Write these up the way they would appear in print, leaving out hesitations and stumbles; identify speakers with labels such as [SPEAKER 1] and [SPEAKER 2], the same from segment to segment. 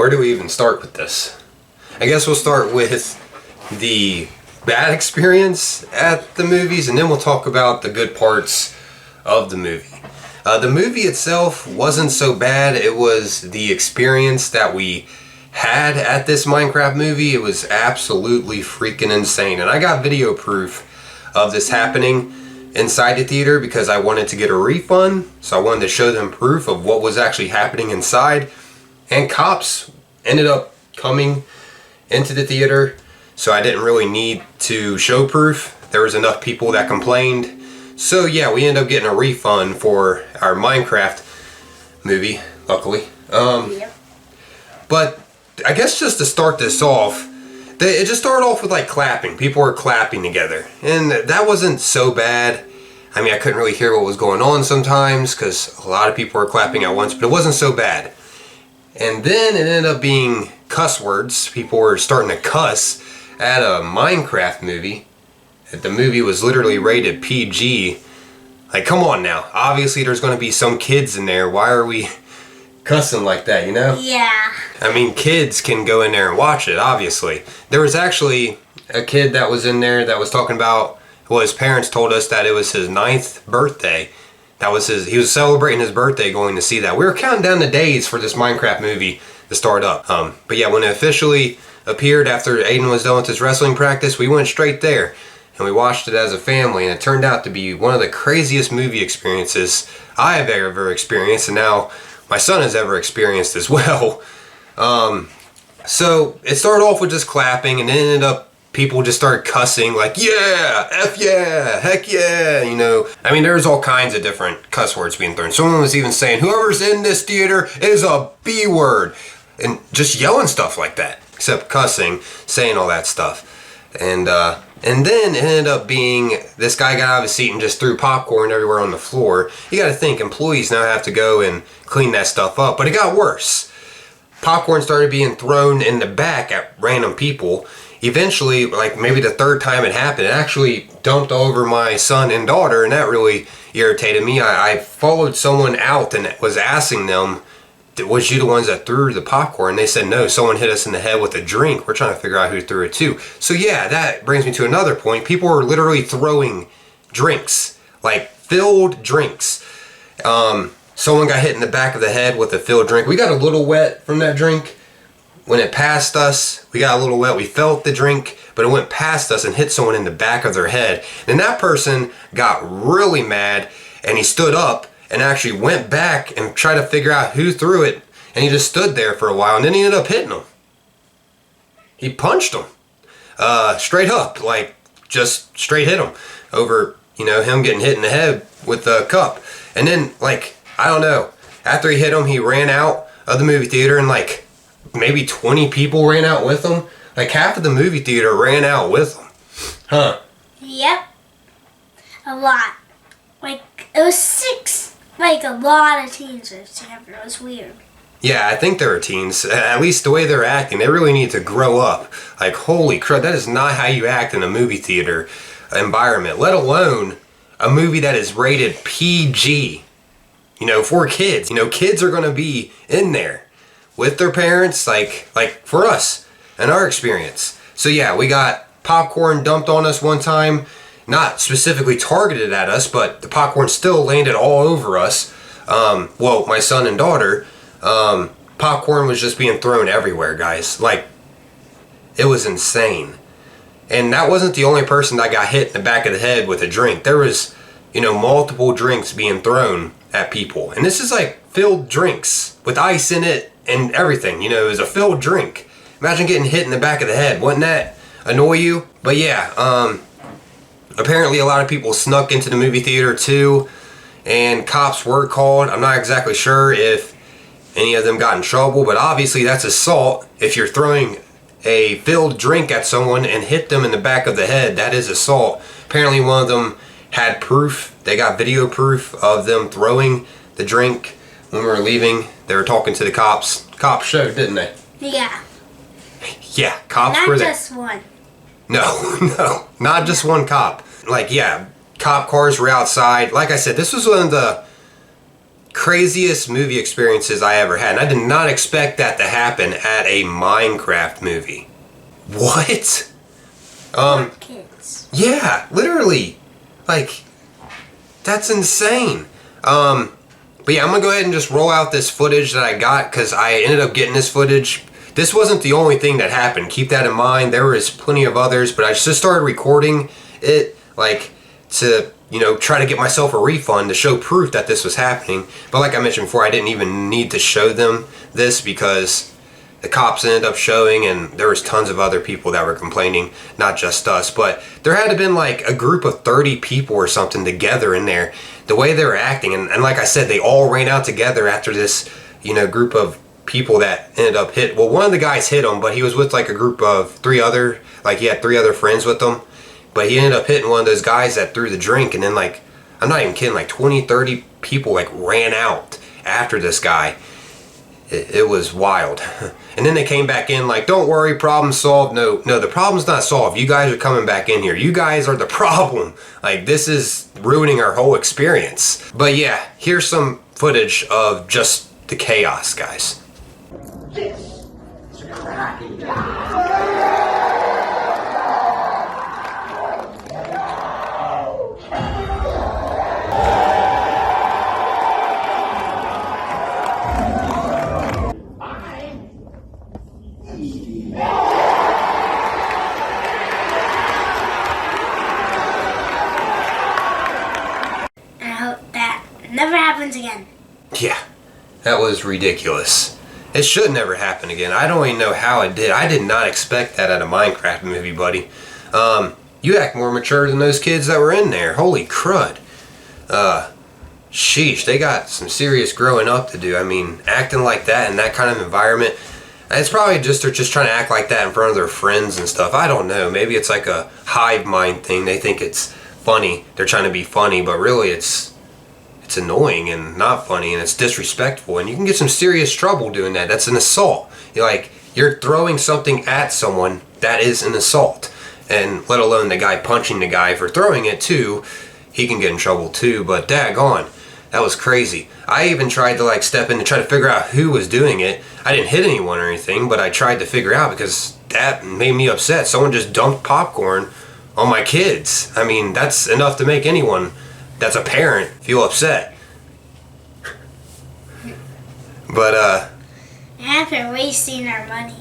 [SPEAKER 1] where do we even start with this? I guess we'll start with the bad experience at the movies, and then we'll talk about the good parts of the movie. The movie itself wasn't so bad. It was the experience that we had at this Minecraft movie. It was absolutely freaking insane, and I got video proof of this happening inside the theater because I wanted to get a refund, so I wanted to show them proof of what was actually happening inside. And cops ended up coming into the theater, so I didn't really need to show proof. There was enough people that complained. So yeah, we ended up getting a refund for our Minecraft movie, luckily. But I guess just to start this off, it just started off with like clapping. People were clapping together, and that wasn't so bad. I mean, I couldn't really hear what was going on sometimes because a lot of people were clapping at once, but it wasn't so bad. And then it ended up being cuss words. People were starting to cuss at a Minecraft movie. The movie was literally rated PG. Like, come on now. Obviously, there's going to be some kids in there. Why are we cussing like that, you know?
[SPEAKER 2] Yeah.
[SPEAKER 1] I mean, kids can go in there and watch it, obviously. There was actually a kid that was in there that was talking about, well, his parents told us that it was his 9th birthday. He was celebrating his birthday going to see that. We were counting down the days for this Minecraft movie to start up. But yeah, when it officially appeared after Aiden was done with his wrestling practice, we went straight there. And we watched it as a family, and it turned out to be one of the craziest movie experiences I have ever experienced, and now my son has ever experienced as well. So it started off with just clapping, and then ended up people just started cussing like, yeah, F yeah, heck yeah, you know. I mean, there's all kinds of different cuss words being thrown. Someone was even saying, whoever's in this theater is a B word, and just yelling stuff like that, except cussing, saying all that stuff. And then it ended up being, this guy got out of his seat and just threw popcorn everywhere on the floor. You gotta think, employees now have to go and clean that stuff up, but it got worse. Popcorn started being thrown in the back at random people. Eventually, like maybe the third time it happened, it actually dumped over my son and daughter, and that really irritated me. I followed someone out and was asking them, was you the ones that threw the popcorn? They said no, someone hit us in the head with a drink. We're trying to figure out who threw it too. So yeah, that brings me to another point. People were literally throwing drinks, like filled drinks. Someone got hit in the back of the head with a filled drink. We got a little wet from that drink. When it passed us, we got a little wet. We felt the drink, but it went past us and hit someone in the back of their head. And that person got really mad, and he stood up and actually went back and tried to figure out who threw it, and he just stood there for a while, and then he ended up hitting him. He punched him. Straight up, like, just straight hit him over, you know, him getting hit in the head with the cup. And then, like, I don't know, after he hit him, he ran out of the movie theater, and like, maybe 20 people ran out with him. Like, half of the movie theater ran out with him. Huh.
[SPEAKER 2] Yep. A lot. Like, it was 6. Like, a lot of teens were together. It was weird.
[SPEAKER 1] Yeah, I think there are teens. At least the way they're acting, they really need to grow up. Like, holy crap, that is not how you act in a movie theater environment, let alone a movie that is rated PG. You know, for kids. You know, kids are going to be in there with their parents, like for us and our experience. So yeah, we got popcorn dumped on us one time. Not specifically targeted at us, but the popcorn still landed all over us. Well, my son and daughter, popcorn was just being thrown everywhere, guys. Like, it was insane. And that wasn't the only person that got hit in the back of the head with a drink. There was, you know, multiple drinks being thrown at people. And this is like filled drinks with ice in it and everything. You know, it was a filled drink. Imagine getting hit in the back of the head. Wouldn't that annoy you? But yeah, apparently a lot of people snuck into the movie theater too, and cops were called. I'm not exactly sure if any of them got in trouble, but obviously that's assault. If you're throwing a filled drink at someone and hit them in the back of the head, that is assault. Apparently one of them had proof. They got video proof of them throwing the drink when we were leaving. They were talking to the cops. Cops showed, didn't they?
[SPEAKER 2] Yeah.
[SPEAKER 1] Yeah, cops were there.
[SPEAKER 2] Not just one.
[SPEAKER 1] No, not just one cop. Like, yeah, cop cars were outside. Like I said, this was one of the craziest movie experiences I ever had. And I did not expect that to happen at a Minecraft movie. What?
[SPEAKER 2] Kids.
[SPEAKER 1] Yeah, literally. Like, that's insane. But yeah, I'm gonna go ahead and just roll out this footage that I got, because I ended up getting this footage. This wasn't the only thing that happened. Keep that in mind. There was plenty of others, but I just started recording it, like, to, try to get myself a refund to show proof that this was happening. But like I mentioned before, I didn't even need to show them this because the cops ended up showing, and there was tons of other people that were complaining, not just us. But there had to have been like a group of 30 people or something together in there. The way they were acting, and like I said, they all ran out together after this, group of people that ended up hit. Well, one of the guys hit him, but he was with like a group of he had 3 other friends with him. But he ended up hitting one of those guys that threw the drink, and then like, I'm not even kidding, like 20, 30 people like ran out after this guy. It was wild. And then they came back in like, don't worry, problem solved. No, the problem's not solved. You guys are coming back in here. You guys are the problem. Like, this is ruining our whole experience. But yeah, here's some footage of just the chaos, guys.
[SPEAKER 3] This is cracking.
[SPEAKER 2] Never happens again.
[SPEAKER 1] Yeah, that was ridiculous. It should never happen again. I don't even know how it did. I did not expect that at a Minecraft movie, buddy. You act more mature than those kids that were in there. Holy crud. Sheesh, they got some serious growing up to do. I mean, acting like that in that kind of environment. It's probably just they're just trying to act like that in front of their friends and stuff. I don't know. Maybe it's like a hive mind thing. They think it's funny. They're trying to be funny, but really it's annoying and not funny, and it's disrespectful, and you can get some serious trouble doing that. That's an assault. You're throwing something at someone. That is an assault. And let alone the guy punching the guy for throwing it too, he can get in trouble too. But daggone, that was crazy. I even tried to like step in to try to figure out who was doing it. I didn't hit anyone or anything, but I tried to figure out because that made me upset. Someone just dumped popcorn on my kids. I mean, that's enough to make anyone that's a parent feel upset. But
[SPEAKER 2] And they're wasting our money.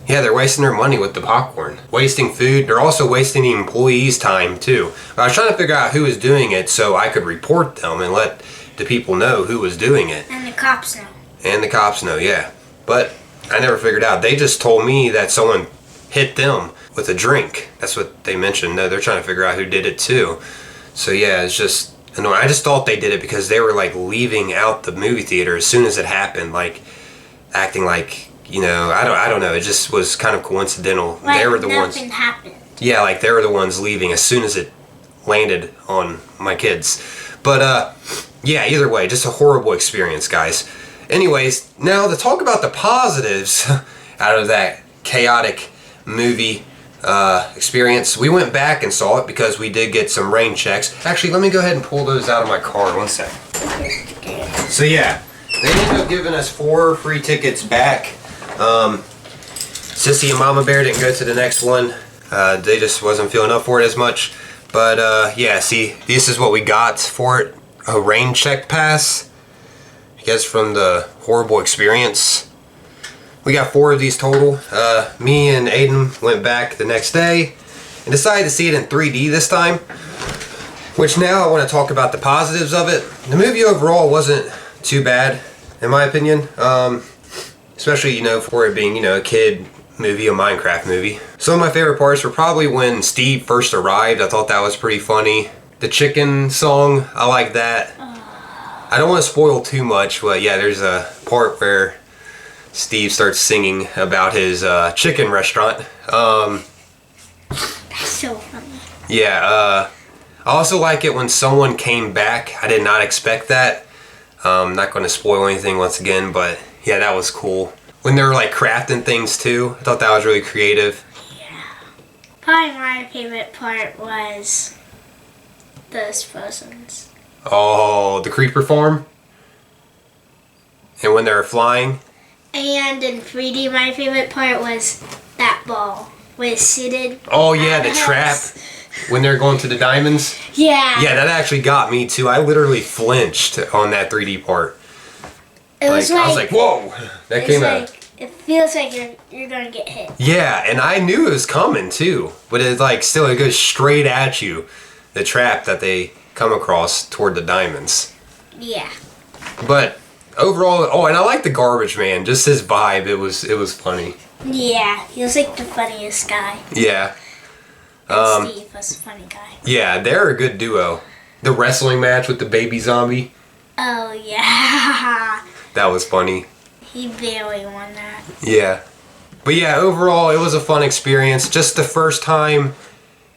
[SPEAKER 1] yeah, they're wasting their money with the popcorn, wasting food. They're also wasting the employees' time too. But I was trying to figure out who was doing it so I could report them and let the people know who was doing it.
[SPEAKER 2] And the cops know.
[SPEAKER 1] And the cops know, yeah. But I never figured out. They just told me that someone hit them with a drink. That's what they mentioned. No, they're trying to figure out who did it too. So yeah, it's just annoying. I just thought they did it because they were like leaving out the movie theater as soon as it happened, like acting like, I don't know. It just was kind of coincidental.
[SPEAKER 2] Like
[SPEAKER 1] they were the ones.
[SPEAKER 2] Nothing happened.
[SPEAKER 1] Yeah, like they were the ones leaving as soon as it landed on my kids. But yeah, either way, just a horrible experience, guys. Anyways, now to talk about the positives out of that chaotic movie experience. We went back and saw it because we did get some rain checks. Actually, let me go ahead and pull those out of my car. 1 sec. So yeah, they ended up giving us 4 free tickets back. Sissy and Mama Bear didn't go to the next one. They just wasn't feeling up for it as much. But yeah, see, this is what we got for it. A rain check pass. I guess from the horrible experience. We got 4 of these total. Me and Aiden went back the next day and decided to see it in 3D this time. Which now I want to talk about the positives of it. The movie overall wasn't too bad, in my opinion. Especially, for it being, a kid movie, a Minecraft movie. Some of my favorite parts were probably when Steve first arrived. I thought that was pretty funny. The chicken song, I like that. I don't want to spoil too much, but yeah, there's a part where Steve starts singing about his chicken restaurant.
[SPEAKER 2] That's so funny.
[SPEAKER 1] Yeah, I also like it when someone came back. I did not expect that. I'm not going to spoil anything once again, but yeah, that was cool. When they were like crafting things too, I thought that was really creative.
[SPEAKER 2] Yeah. Probably my favorite part was those frozen's.
[SPEAKER 1] Oh, the creeper farm? And when they were flying.
[SPEAKER 2] And in 3D, my favorite part was that ball was seated.
[SPEAKER 1] Oh yeah, the trap when they're going to the diamonds.
[SPEAKER 2] Yeah.
[SPEAKER 1] Yeah, that actually got me too. I literally flinched on that 3D part.
[SPEAKER 2] It was
[SPEAKER 1] I was like, whoa, that came out.
[SPEAKER 2] It feels like you're gonna get hit.
[SPEAKER 1] Yeah, and I knew it was coming too, but it's like still it goes straight at you, the trap that they come across toward the diamonds.
[SPEAKER 2] Yeah.
[SPEAKER 1] But overall, oh, and I like the garbage man, just his vibe. It was funny.
[SPEAKER 2] Yeah, he was like the funniest guy.
[SPEAKER 1] Yeah.
[SPEAKER 2] And Steve was a funny guy.
[SPEAKER 1] Yeah, they're a good duo. The wrestling match with the baby zombie.
[SPEAKER 2] Oh yeah.
[SPEAKER 1] That was funny.
[SPEAKER 2] He barely won that.
[SPEAKER 1] Yeah. But yeah, overall, it was a fun experience. Just the first time,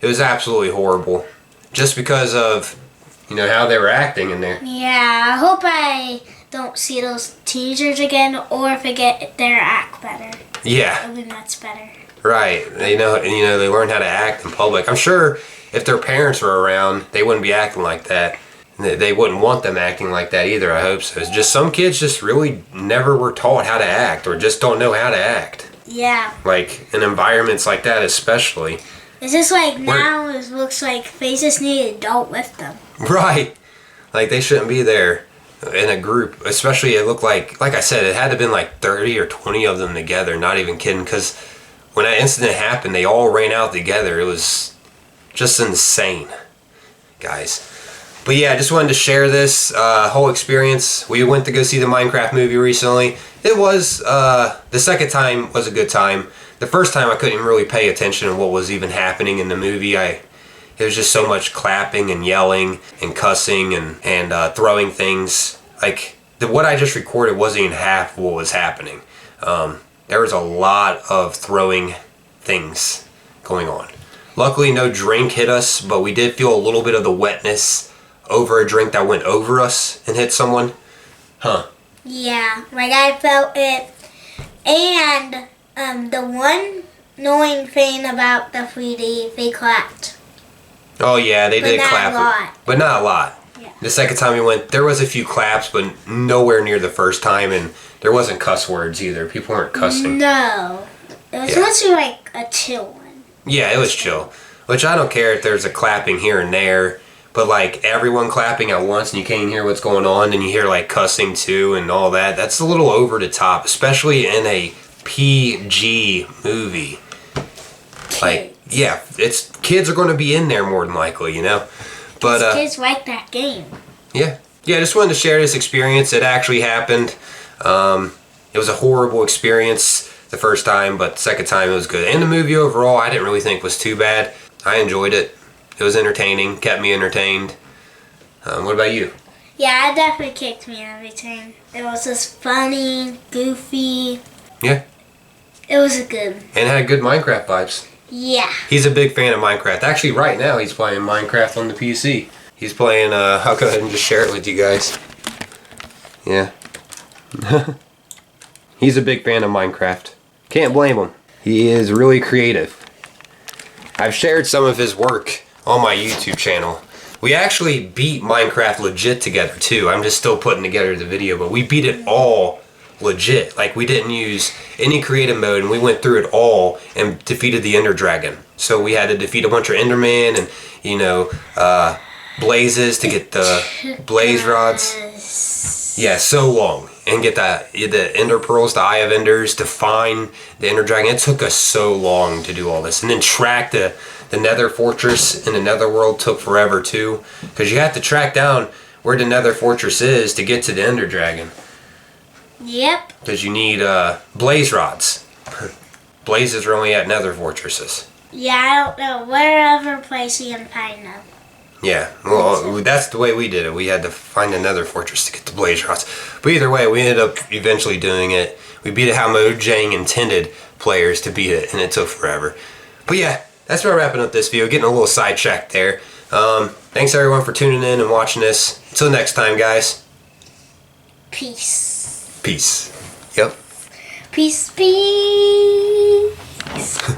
[SPEAKER 1] it was absolutely horrible. Just because of, how they were acting in there.
[SPEAKER 2] Yeah, I hope I don't see those teenagers again, or if I get their act better.
[SPEAKER 1] Yeah.
[SPEAKER 2] I think that's better.
[SPEAKER 1] Right. They learn how to act in public. I'm sure if their parents were around, they wouldn't be acting like that. They wouldn't want them acting like that either, I hope so. It's just some kids just really never were taught how to act or just don't know how to act.
[SPEAKER 2] Yeah.
[SPEAKER 1] Like in environments like that especially.
[SPEAKER 2] It's just like now it looks like they just need an adult with them.
[SPEAKER 1] Right. Like they shouldn't be there in a group. Especially it looked like I said, it had to have been like 30 or 20 of them together, not even kidding. Because when that incident happened, they all ran out together. It was just insane, guys. But yeah, I just wanted to share this whole experience. We went to go see the Minecraft movie recently. It was, the second time was a good time. The first time I couldn't even really pay attention to what was even happening in the movie. It was just so much clapping and yelling and cussing and throwing things. Like, what I just recorded wasn't even half what was happening. There was a lot of throwing things going on. Luckily, no drink hit us, but we did feel a little bit of the wetness over a drink that went over us and hit someone. Huh.
[SPEAKER 2] Yeah, like I felt it. And the one annoying thing about the 3D, they clapped.
[SPEAKER 1] Oh yeah, they did clap.
[SPEAKER 2] But not a lot.
[SPEAKER 1] But not a lot.
[SPEAKER 2] Yeah.
[SPEAKER 1] The second time we went, there was a few claps, but nowhere near the first time, and there wasn't cuss words either. People weren't cussing.
[SPEAKER 2] No. It was mostly like a chill one.
[SPEAKER 1] Yeah, it was chill. Which I don't care if there's a clapping here and there. But like everyone clapping at once and you can't hear what's going on and you hear like cussing too and all that. That's a little over the top, especially in a PG movie. Like, yeah, kids are going to be in there more than likely, But
[SPEAKER 2] kids like that game.
[SPEAKER 1] Yeah, I just wanted to share this experience. It actually happened. It was a horrible experience the first time, but the second time it was good. And the movie overall, I didn't really think was too bad. I enjoyed it. It was entertaining, kept me entertained. What about you?
[SPEAKER 2] Yeah, it definitely kicked me and everything. It was just funny, goofy.
[SPEAKER 1] Yeah.
[SPEAKER 2] It was a good.
[SPEAKER 1] And had good Minecraft vibes.
[SPEAKER 2] Yeah.
[SPEAKER 1] He's a big fan of Minecraft. Actually, right now he's playing Minecraft on the PC. He's playing, I'll go ahead and just share it with you guys. Yeah. He's a big fan of Minecraft. Can't blame him. He is really creative. I've shared some of his work on my YouTube channel. We actually beat Minecraft legit together too. I'm just still putting together the video, but we beat it all legit. Like we didn't use any creative mode and we went through it all and defeated the Ender Dragon. So we had to defeat a bunch of Endermen and, blazes to get the blaze rods. Yeah, so long. And get the Ender Pearls, the Eye of Enders, to find the Ender Dragon. It took us so long to do all this. And then track the Nether Fortress in the Netherworld took forever too. Because you have to track down where the Nether Fortress is to get to the Ender Dragon.
[SPEAKER 2] Yep.
[SPEAKER 1] Because you need blaze rods. Blazes are only at Nether Fortresses.
[SPEAKER 2] Yeah, I don't know. Wherever place you can find them.
[SPEAKER 1] Yeah, well, that's the way we did it. We had to find another fortress to get the blaze rods. But either way, we ended up eventually doing it. We beat it how mojang intended players to beat it, and it took forever. But yeah, that's about wrapping up this video. Getting a little sidetracked there. Thanks everyone for tuning in and watching this. Until next time, guys.
[SPEAKER 2] Peace.
[SPEAKER 1] Peace. Yep.
[SPEAKER 2] Peace, peace.